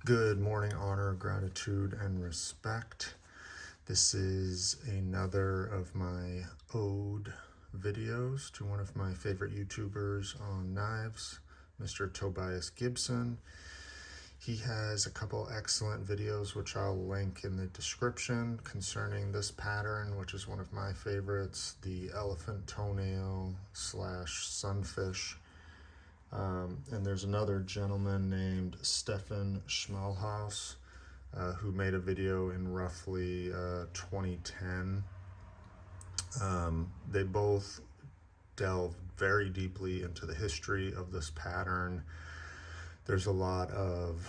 Good morning, honor, gratitude, and respect. This is another of my ode videos to one of my favorite YouTubers on knives, Mr. Tobias Gibson. He has a couple excellent videos which I'll link in the description concerning this pattern, which is one of my favorites, the elephant toenail / sunfish. And there's another gentleman named Stefan Schmalhaus who made a video in roughly 2010. They both delved very deeply into the history of this pattern. There's a lot of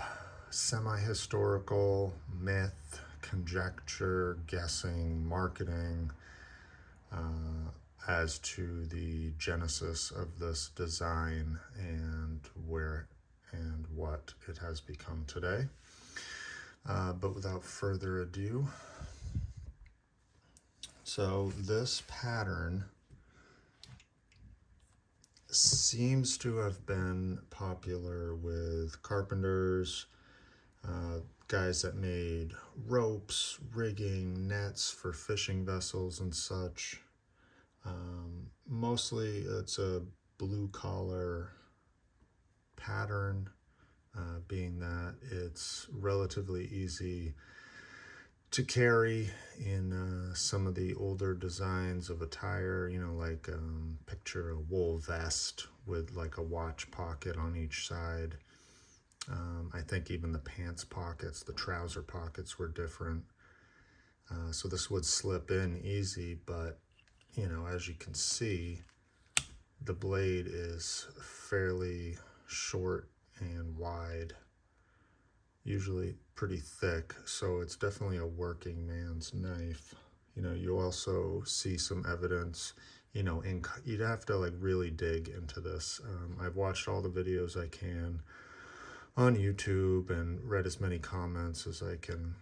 semi-historical, myth, conjecture, guessing, marketing as to the genesis of this design and where and what it has become today. But without further ado, so this pattern seems to have been popular with carpenters, guys that made ropes, rigging, nets for fishing vessels and such. Mostly it's a blue collar pattern, being that it's relatively easy to carry in some of the older designs of attire, you know, like picture a wool vest with like a watch pocket on each side. I think even the pants pockets, the trouser pockets were different. So this would slip in easy, but you know, as you can see, the blade is fairly short and wide, usually pretty thick, so it's definitely a working man's knife. You know, you also see some evidence, you know, you'd have to like really dig into this. I've watched all the videos I can on YouTube and read as many comments as I can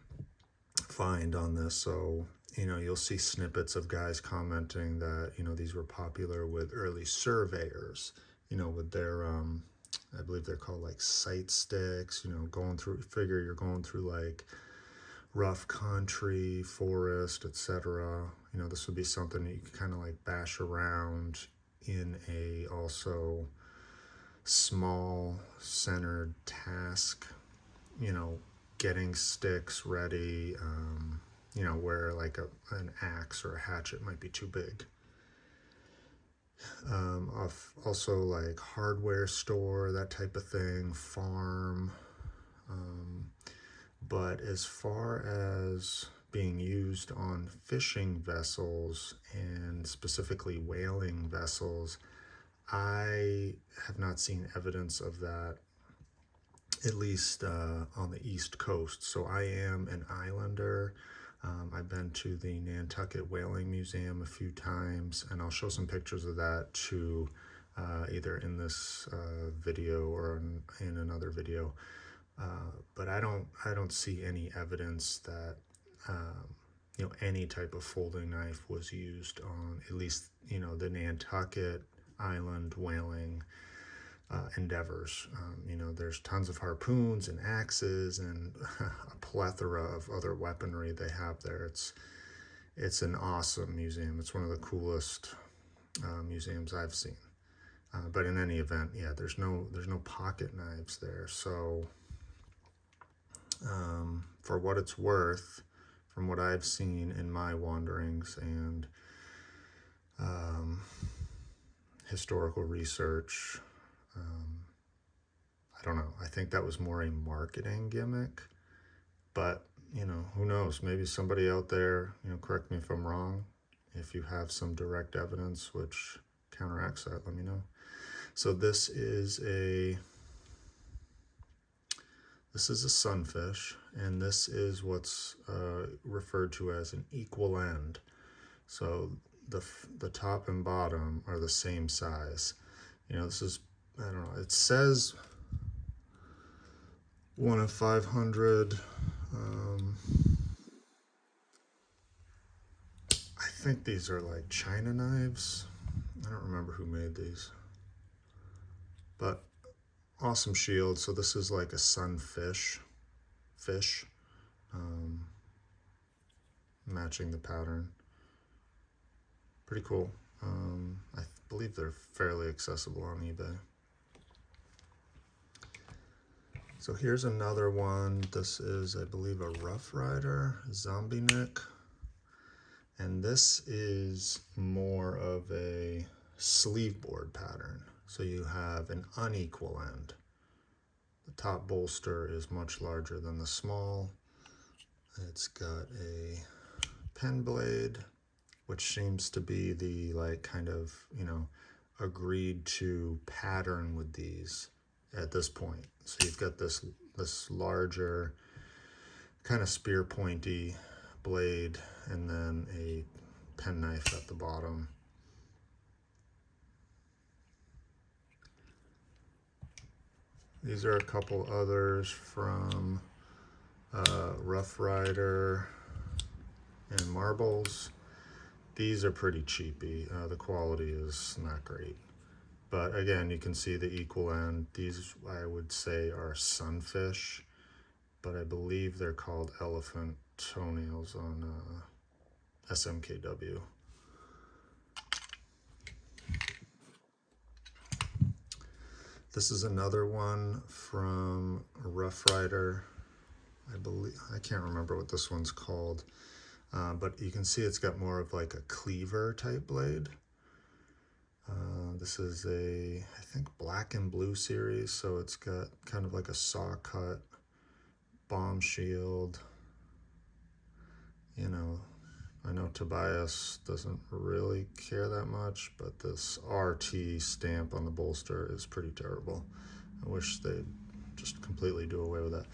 find on this, so you know, you'll see snippets of guys commenting that, you know, these were popular with early surveyors, you know, with their, I believe they're called like sight sticks, you know, figure you're going through like rough country, forest, etc. You know, this would be something that you could kind of like bash around in a also small centered task, you know, getting sticks ready, you know, where like an axe or a hatchet might be too big. Also like hardware store, that type of thing, farm. But as far as being used on fishing vessels and specifically whaling vessels, I have not seen evidence of that, at least on the East Coast. So I am an islander. I've been to the Nantucket Whaling Museum a few times, and I'll show some pictures of that too, either in this video or in another video. But I don't see any evidence that you know, any type of folding knife was used on at least, you know, the Nantucket Island whaling endeavors. You know, there's tons of harpoons and axes and a plethora of other weaponry they have there. It's an awesome museum. It's one of the coolest museums I've seen. But in any event, yeah, there's no pocket knives there. So for what it's worth, from what I've seen in my wanderings and historical research, I don't know. I think that was more a marketing gimmick, but you know, who knows? Maybe somebody out there, you know, correct me if I'm wrong. If you have some direct evidence which counteracts that, let me know. So this is a sunfish, and this is what's referred to as an equal end. So the top and bottom are the same size. You know, this is, I don't know, it says 1 of 500. I think these are like China knives. I don't remember who made these, but awesome shield. So this is like a sunfish. fish, matching the pattern. Pretty cool. I believe they're fairly accessible on eBay. So here's another one. This is, I believe, a Rough Rider, Zombie Nick. And this is more of a sleeve board pattern. So you have an unequal end. The top bolster is much larger than the small. It's got a pen blade, which seems to be the like kind of, agreed to pattern with these at this point. So you've got this larger kind of spear pointy blade and then a penknife at the bottom. These are a couple others from Rough Rider and Marbles. These are pretty cheapy. The quality is not great. But again, you can see the equal end. These, I would say, are Sunfish, but I believe they're called elephant toenails on SMKW. This is another one from Rough Rider. I can't remember what this one's called, but you can see it's got more of like a cleaver type blade. This is I think black and blue series, so it's got kind of like a saw cut, bomb shield. I know Tobias doesn't really care that much, but this RT stamp on the bolster is pretty terrible. I wish they'd just completely do away with that.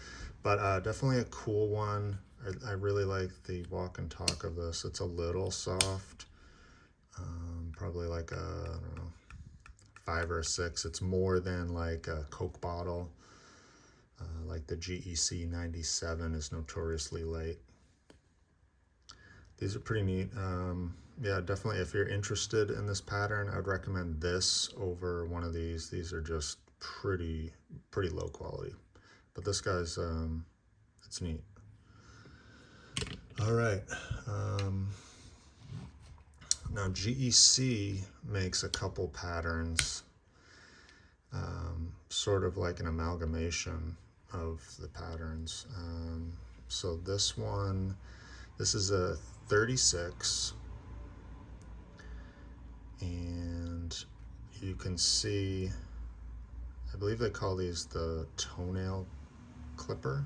But definitely a cool one. I really like the walk and talk of this. It's a little soft, probably like a, I don't know, 5 or a 6. It's more than like a Coke bottle. Like the GEC 97 is notoriously light. These are pretty neat. Yeah, definitely if you're interested in this pattern, I'd recommend this over one of these. These are just pretty low quality. But this guy's, it's neat. All right. Now GEC makes a couple patterns, sort of like an amalgamation of the patterns. So this is a 36, and you can see, I believe they call these the Toenail clipper.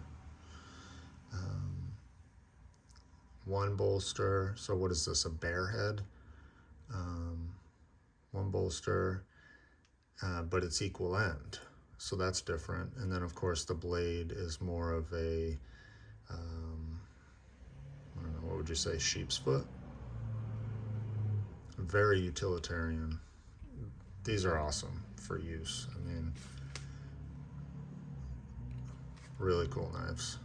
One bolster, so what is this, a bear head? One bolster, but it's equal end, so that's different. And then of course the blade is more of a, I don't know, what would you say, sheep's foot? Very utilitarian. These are awesome for use. I mean, really cool knives.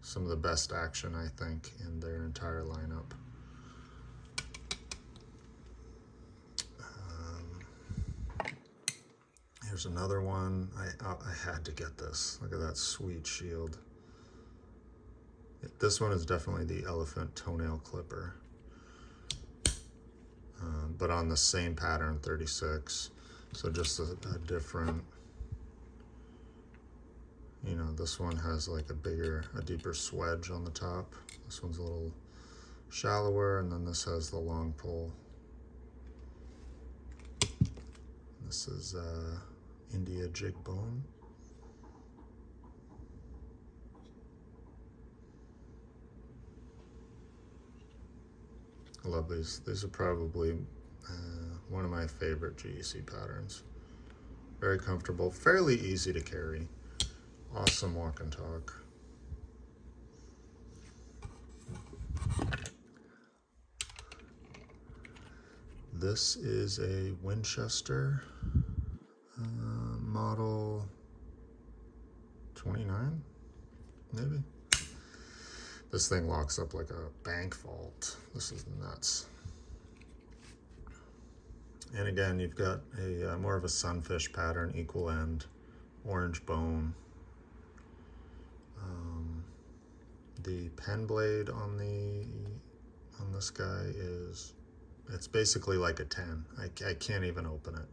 Some of the best action, I think, in their entire lineup. Here's another one. I had to get this. Look at that sweet shield. This one is definitely the elephant toenail clipper, but on the same pattern, 36. So just a different, this one has like a deeper swedge on the top. This one's a little shallower, and then this has the long pull. This is India jig bone. I love these. These are probably one of my favorite GEC patterns. Very comfortable, fairly easy to carry. Awesome walk and talk. This is a Winchester model 29, maybe. This thing locks up like a bank vault. This is nuts. And again, you've got a more of a Sunfish pattern, equal end, orange bone. The pen blade on this guy it's basically like a 10. I can't even open it.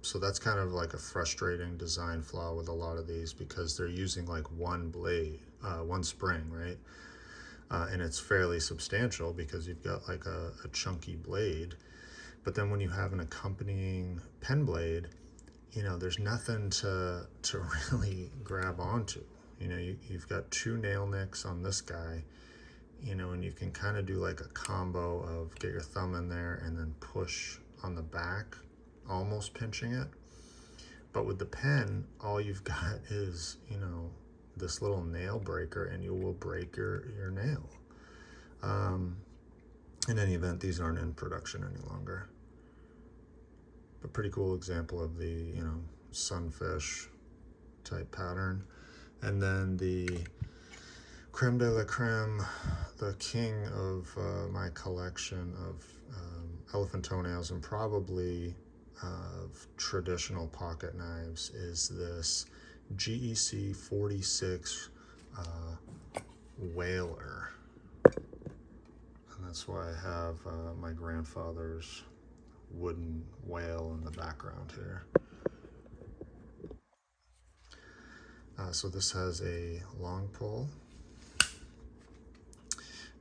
So that's kind of like a frustrating design flaw with a lot of these, because they're using like one blade, one spring, right? And it's fairly substantial because you've got like a chunky blade. But then when you have an accompanying pen blade, you know, there's nothing to really grab onto. You know, you've got two nail nicks on this guy, you know, and you can kind of do like a combo of get your thumb in there and then push on the back, almost pinching it. But with the pen, all you've got is, you know, this little nail breaker, and you will break your nail. In any event, these aren't in production any longer. But pretty cool example of the, you know, sunfish type pattern. And then the creme de la creme, the king of my collection of elephant toenails, and probably of traditional pocket knives, is this GEC 46 whaler. And that's why I have my grandfather's wooden whale in the background here. So this has a long pull.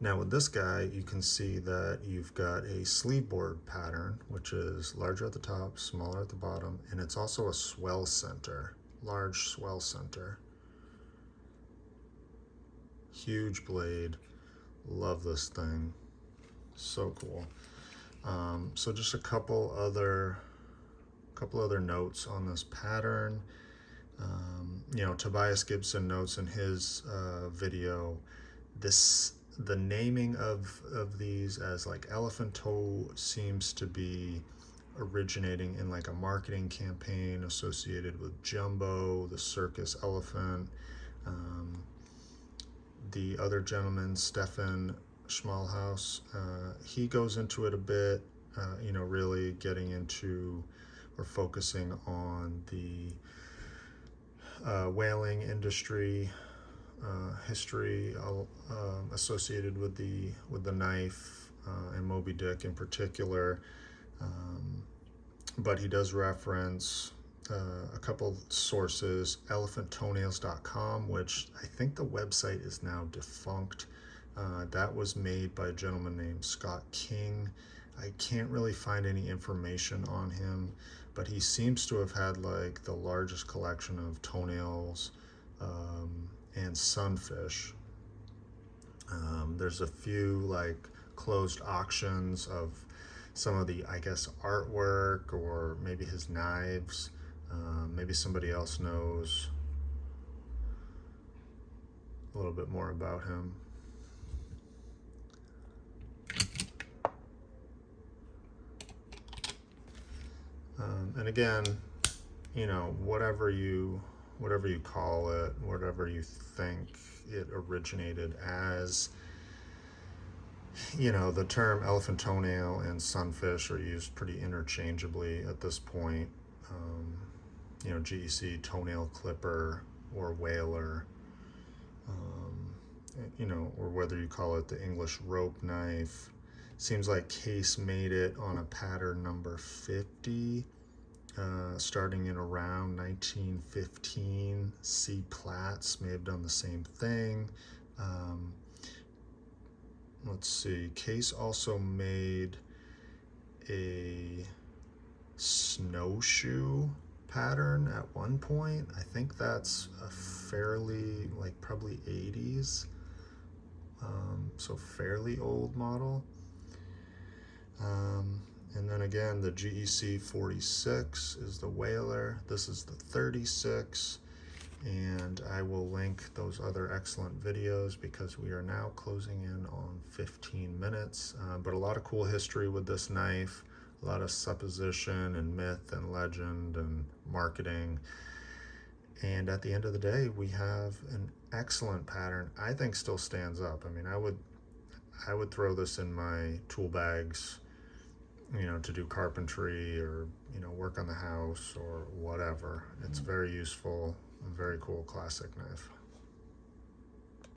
Now with this guy, you can see that you've got a sleeve board pattern, which is larger at the top, smaller at the bottom, and it's also a swell center, large swell center. Huge blade. Love this thing. So cool. So just a couple other notes on this pattern. You know, Tobias Gibson notes in his video, the naming of these as like elephant toe seems to be originating in like a marketing campaign associated with Jumbo, the circus elephant. The other gentleman, Stefan Schmalhaus, he goes into it a bit, you know, really getting into or focusing on the whaling industry history associated with the knife and Moby Dick in particular. But he does reference a couple sources, elephanttoenails.com, which I think the website is now defunct. That was made by a gentleman named Scott King. I can't really find any information on him, but he seems to have had like the largest collection of toenails and sunfish. There's a few like closed auctions of some of the, I guess, artwork or maybe his knives. Maybe somebody else knows a little bit more about him. And again, you know, whatever you call it, whatever you think it originated as, you know, the term elephant toenail and sunfish are used pretty interchangeably at this point. You know, GEC, toenail clipper, or whaler, you know, or whether you call it the English rope knife. Seems like Case made it on a pattern number 50, starting in around 1915. C. Platts may have done the same thing. Let's see, Case also made a snowshoe pattern at one point. I think that's a fairly, like, probably 80s, so fairly old model. And then again, the GEC 46 is the whaler. This is the 36, and I will link those other excellent videos because we are now closing in on 15 minutes. But a lot of cool history with this knife, a lot of supposition and myth and legend and marketing. And at the end of the day, we have an excellent pattern. I think still stands up. I mean, I would throw this in my tool bags, you know, to do carpentry or, you know, work on the house or whatever. It's very useful, a very cool classic knife.